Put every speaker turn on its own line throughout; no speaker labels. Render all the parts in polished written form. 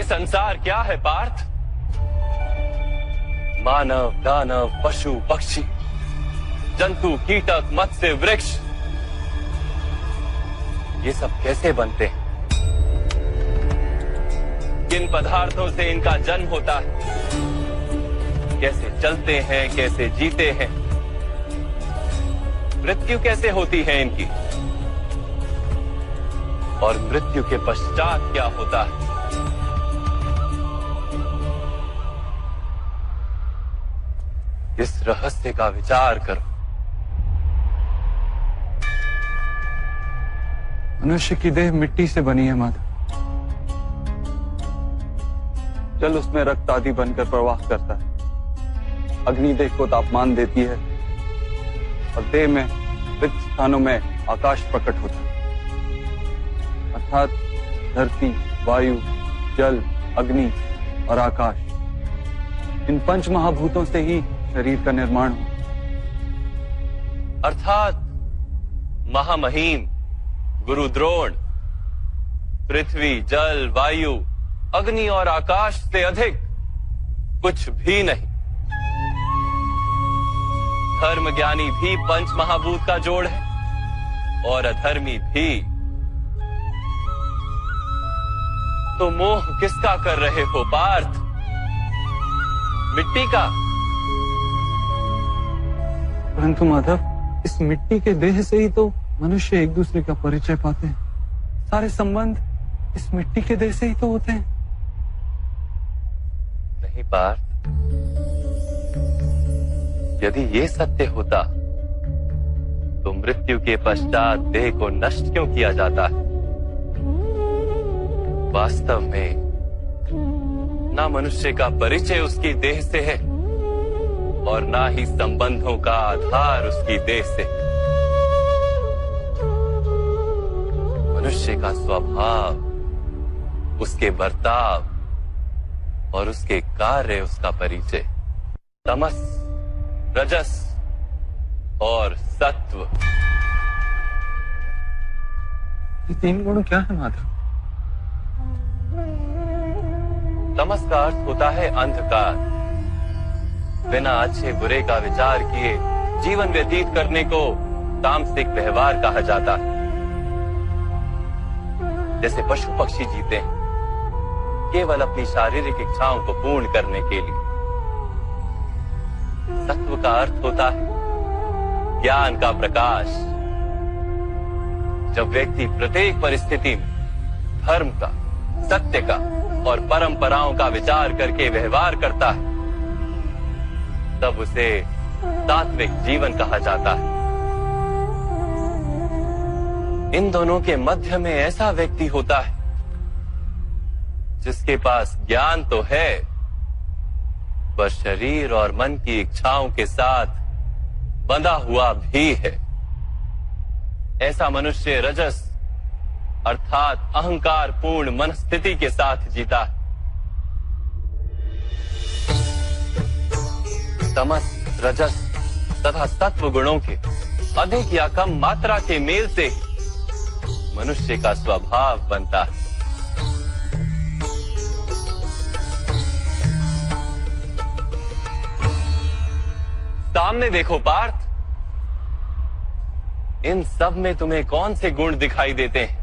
संसार क्या है पार्थ? मानव, दानव, पशु, पक्षी, जंतु, कीटक, मत्स्य, वृक्ष, ये सब कैसे बनते हैं? किन पदार्थों से इनका जन्म होता है? कैसे चलते हैं, कैसे जीते हैं? मृत्यु कैसे होती है इनकी? और मृत्यु के पश्चात क्या होता है? इस रहस्य का विचार करो।
मनुष्य की देह मिट्टी से बनी है माधव। जल उसमें रक्त आदि बनकर प्रवाह करता है। अग्नि देह को तापमान देती है और देह में रिक्त स्थानों में आकाश प्रकट होता है। अर्थात धरती, वायु, जल, अग्नि और आकाश, इन पंच महाभूतों से ही शरीर का निर्माण हो।
अर्थात महामहिम गुरु द्रोण पृथ्वी, जल, वायु, अग्नि और आकाश से अधिक कुछ भी नहीं। धर्म ज्ञानी भी पंच महाभूत का जोड़ है और अधर्मी भी। तो मोह किसका कर रहे हो पार्थ? मिट्टी का?
परंतु माधव, इस मिट्टी के देह से ही तो मनुष्य एक दूसरे का परिचय पाते हैं। सारे संबंध इस मिट्टी के देह से ही तो होते हैं।
नहीं पार्थ, यदि ये सत्य होता तो मृत्यु के पश्चात देह को नष्ट क्यों किया जाता है? वास्तव में ना मनुष्य का परिचय उसकी देह से है और ना ही संबंधों का आधार उसकी देह से। मनुष्य का स्वभाव, उसके बर्ताव और उसके कार्य उसका परिचय। तमस, रजस और सत्व,
ये तीन गुण क्या है माधव?
तमस का अर्थ होता है अंधकार। बिना अच्छे बुरे का विचार किए जीवन व्यतीत करने को तामसिक व्यवहार कहा जाता है। जैसे पशु पक्षी जीते हैं केवल अपनी शारीरिक इच्छाओं को पूर्ण करने के लिए। सत्व का अर्थ होता है ज्ञान का प्रकाश। जब व्यक्ति प्रत्येक परिस्थिति में धर्म का, सत्य का और परंपराओं का विचार करके व्यवहार करता है, तब उसे सात्विक जीवन कहा जाता है। इन दोनों के मध्य में ऐसा व्यक्ति होता है जिसके पास ज्ञान तो है, पर शरीर और मन की इच्छाओं के साथ बंधा हुआ भी है। ऐसा मनुष्य रजस अर्थात अहंकार पूर्ण मन स्थिति के साथ जीता है। तमस, रजस तथा सत्व गुणों के अधिक या कम मात्रा के मेल से मनुष्य का स्वभाव बनता है। सामने देखो पार्थ, इन सब में तुम्हें कौन से गुण दिखाई देते हैं?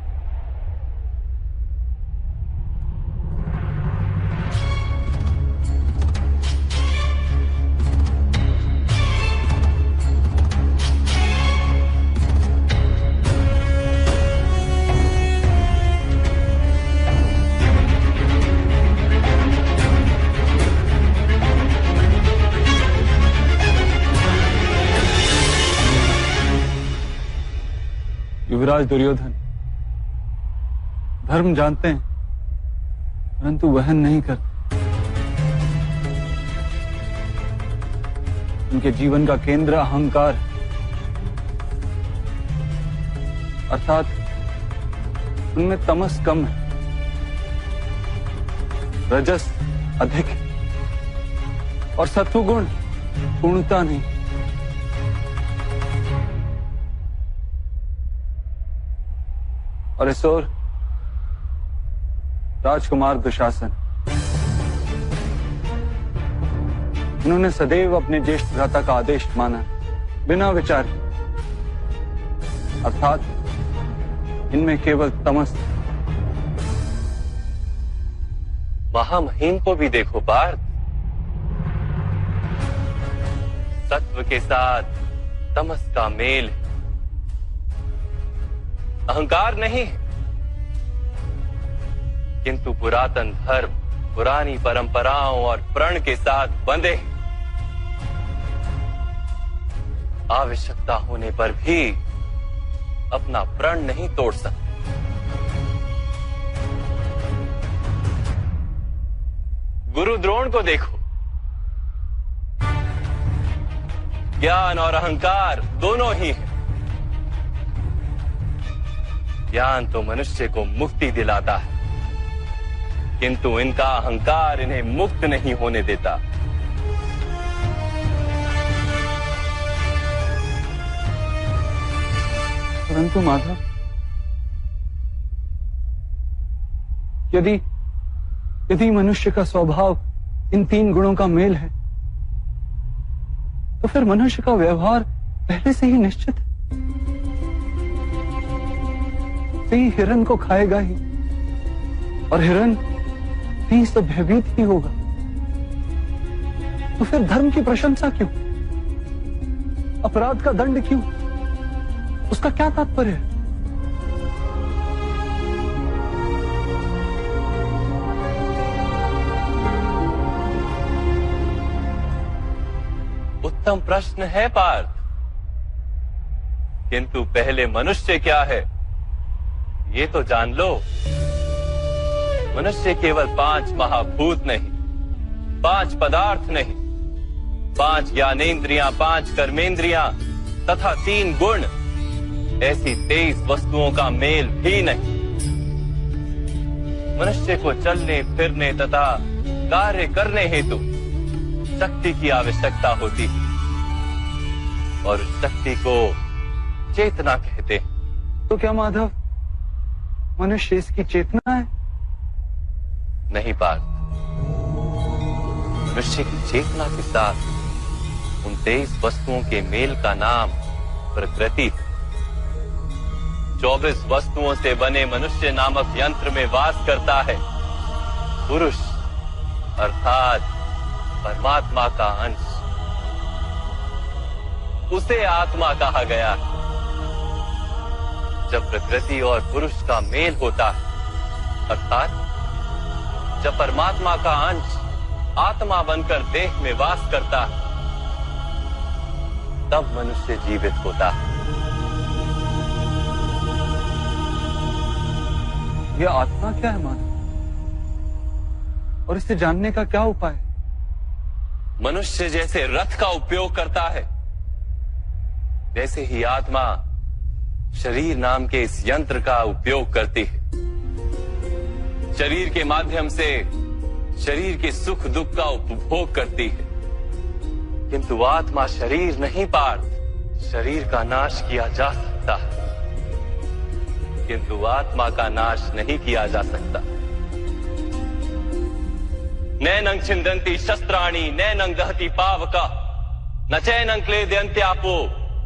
युवराज दुर्योधन धर्म जानते हैं परंतु वहन नहीं करते। उनके जीवन का केंद्र अहंकार है, अर्थात उनमें तमस कम है, रजस अधिक है और सत्वगुण पूर्णता नहीं। और इस ओर राजकुमार दुशासन उन्होंने सदैव अपने ज्येष्ठ भ्राता का आदेश माना, बिना विचार, अर्थात इनमें केवल तमस।
महामहिम को भी देखो पार्थ, सत्व के साथ तमस का मेल है। अहंकार नहीं, किंतु पुरातन धर्म, पुरानी परंपराओं और प्रण के साथ बंधे, आवश्यकता होने पर भी अपना प्रण नहीं तोड़ सकते। गुरु द्रोण को देखो, ज्ञान और अहंकार दोनों ही हैं। ज्ञान तो मनुष्य को मुक्ति दिलाता है, किंतु इनका अहंकार इन्हें मुक्त नहीं होने देता।
परंतु माधव, यदि मनुष्य का स्वभाव इन 3 गुणों का मेल है, तो फिर मनुष्य का व्यवहार पहले से ही निश्चित है। ही हिरण को खाएगा ही, और हिरण ही तो भयभीत ही होगा। तो फिर धर्म की प्रशंसा क्यों? अपराध का दंड क्यों? उसका क्या तात्पर्य है?
उत्तम प्रश्न है पार्थ, किंतु पहले मनुष्य क्या है ये तो जान लो। मनुष्य केवल 5 महाभूत नहीं, 5 पदार्थ नहीं, 5 ज्ञानेंद्रियां, 5 कर्मेंद्रियां तथा 3 गुण, ऐसी 23 वस्तुओं का मेल भी नहीं। मनुष्य को चलने फिरने तथा कार्य करने हेतु शक्ति की आवश्यकता होती है, और उस शक्ति को चेतना कहते हैं।
तो क्या माधव, मनुष्य इसकी चेतना है?
नहीं पार्थ, मनुष्य की चेतना के साथ उन 23 वस्तुओं के मेल का नाम प्रकृति है। 24 वस्तुओं से बने मनुष्य नामक यंत्र में वास करता है पुरुष, अर्थात परमात्मा का अंश। उसे आत्मा कहा गया है। जब प्रकृति और पुरुष का मेल होता है, अर्थात जब परमात्मा का अंश आत्मा बनकर देह में वास करता है, तब मनुष्य जीवित होता है।
यह आत्मा क्या है माधव, और इसे जानने का क्या उपाय है?
मनुष्य जैसे रथ का उपयोग करता है, वैसे ही आत्मा शरीर नाम के इस यंत्र का उपयोग करती है। शरीर के माध्यम से शरीर के सुख दुख का उपभोग करती है, किंतु आत्मा शरीर नहीं पार्थ। शरीर का नाश किया जा सकता है, किंतु आत्मा का नाश नहीं किया जा सकता। नैनं छिन्दन्ति शस्त्राणि नैनं दहति पावकः न चैनं क्लेदयन्त्यापो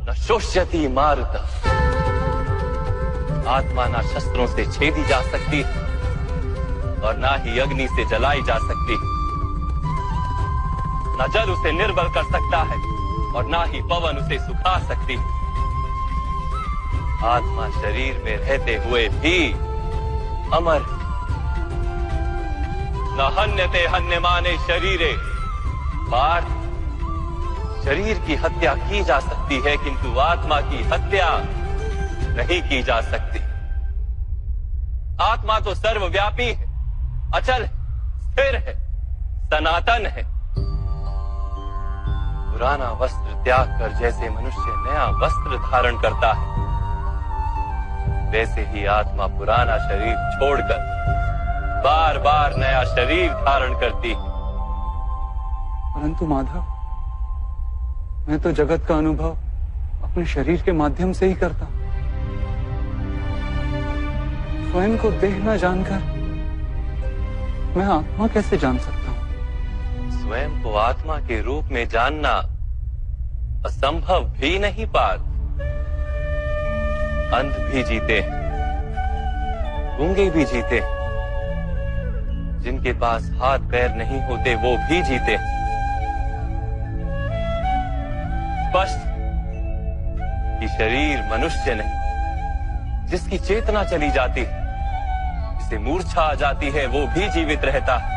न शोष्यति मारुतः। आत्मा ना शस्त्रों से छेदी जा सकती है और ना ही अग्नि से जलाई जा सकती है। न जल उसे निर्बल कर सकता है और ना ही पवन उसे सुखा सकती है। आत्मा शरीर में रहते हुए भी अमर है। न हन्यते हन्यमाने शरीरे। पार्थ, शरीर की हत्या की जा सकती है, किंतु आत्मा की हत्या नहीं की जा सकती। आत्मा तो सर्वव्यापी है, अचल है, स्थिर है, सनातन है। पुराना वस्त्र त्याग कर जैसे मनुष्य नया वस्त्र धारण करता है, वैसे ही आत्मा पुराना शरीर छोड़कर बार बार नया शरीर धारण करती है।
परंतु माधव, मैं तो जगत का अनुभव अपने शरीर के माध्यम से ही करता हूं। स्वयं को देह न जानकर मैं आत्मा कैसे जान सकता हूं?
स्वयं को आत्मा के रूप में जानना असंभव भी नहीं पार्थ। अंध भी जीते, गूंगे भी जीते, जिनके पास हाथ पैर नहीं होते वो भी जीते। स्पष्ट कि शरीर मनुष्य नहीं, जिसकी चेतना चली जाती है, जिसे मूर्छा आ जाती है, वो भी जीवित रहता है।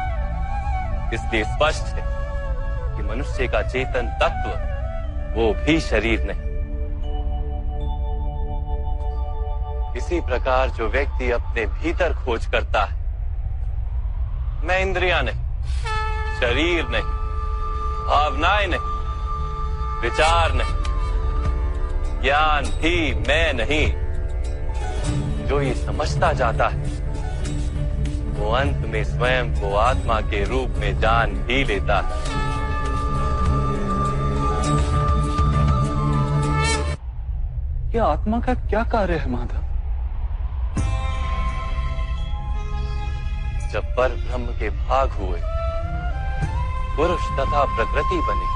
इसलिए स्पष्ट है कि मनुष्य का चेतन तत्व वो भी शरीर नहीं। इसी प्रकार जो व्यक्ति अपने भीतर खोज करता है, मैं इंद्रियां नहीं, शरीर नहीं, भावनाएं नहीं, विचार नहीं, ज्ञान भी मैं नहीं, जो ये समझता जाता है वो अंत में स्वयं को आत्मा के रूप में जान भी लेता है।
ये आत्मा का क्या कार्य है माधव?
जब पर ब्रह्म के भाग हुए, पुरुष तथा प्रकृति बने,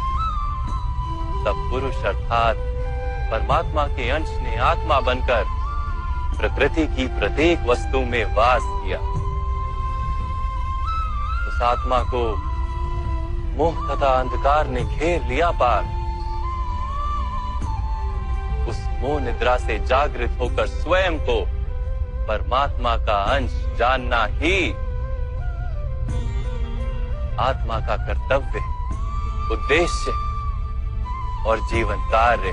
तब पुरुष अर्थात परमात्मा के अंश ने आत्मा बनकर प्रकृति की प्रत्येक वस्तु में वास किया। उस आत्मा को मोह तथा अंधकार ने घेर लिया पार। उस मोह निद्रा से जागृत होकर स्वयं को परमात्मा का अंश जानना ही आत्मा का कर्तव्य, उद्देश्य और जीवन कार्य।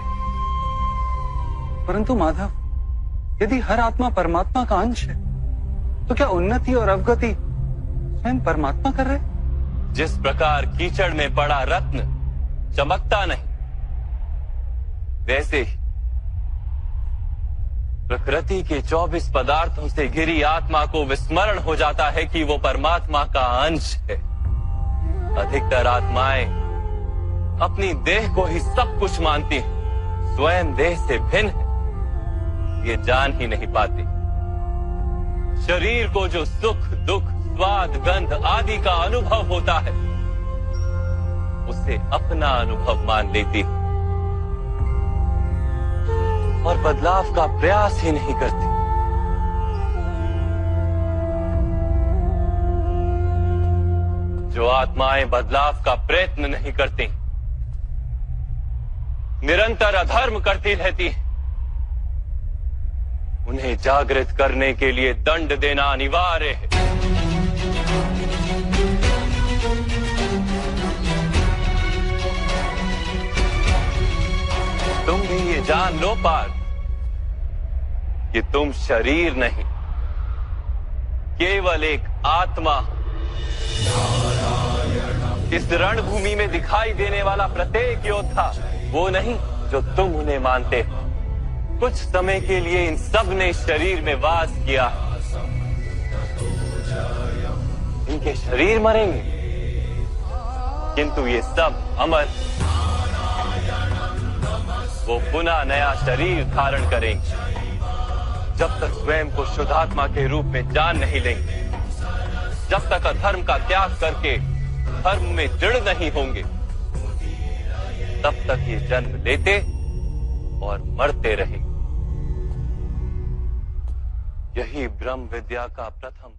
परंतु माधव, यदि हर आत्मा परमात्मा का अंश है, तो क्या उन्नति और अवगति स्वयं परमात्मा कर रहे?
जिस प्रकार कीचड़ में पड़ा रत्न चमकता नहीं, वैसे ही प्रकृति के 24 पदार्थों से घिरी आत्मा को विस्मरण हो जाता है कि वो परमात्मा का अंश है। अधिकतर आत्माएं अपनी देह को ही सब कुछ मानती हैं, स्वयं देह से भिन्न है ये जान ही नहीं पाती। शरीर को जो सुख, दुख, स्वाद, गंध आदि का अनुभव होता है, उसे अपना अनुभव मान लेती और बदलाव का प्रयास ही नहीं करती। जो आत्माएं बदलाव का प्रयत्न नहीं करती, निरंतर अधर्म करती रहती हैं, उन्हें जागृत करने के लिए दंड देना अनिवार्य है। तुम भी ये जान लो पार्थ कि तुम शरीर नहीं, केवल एक आत्मा। इस रणभूमि में दिखाई देने वाला प्रत्येक योद्धा वो नहीं जो तुम उन्हें मानते हो। कुछ समय के लिए इन सब ने शरीर में वास किया, इनके शरीर मरेंगे, किंतु ये सब अमर, वो पुनः नया शरीर धारण करेंगे। जब तक स्वयं को शुद्धात्मा के रूप में जान नहीं लेंगे, जब तक अधर्म का त्याग करके धर्म में दृढ़ नहीं होंगे, तब तक ये जन्म लेते और मरते रहेंगे। यही ब्रह्म विद्या का प्रथम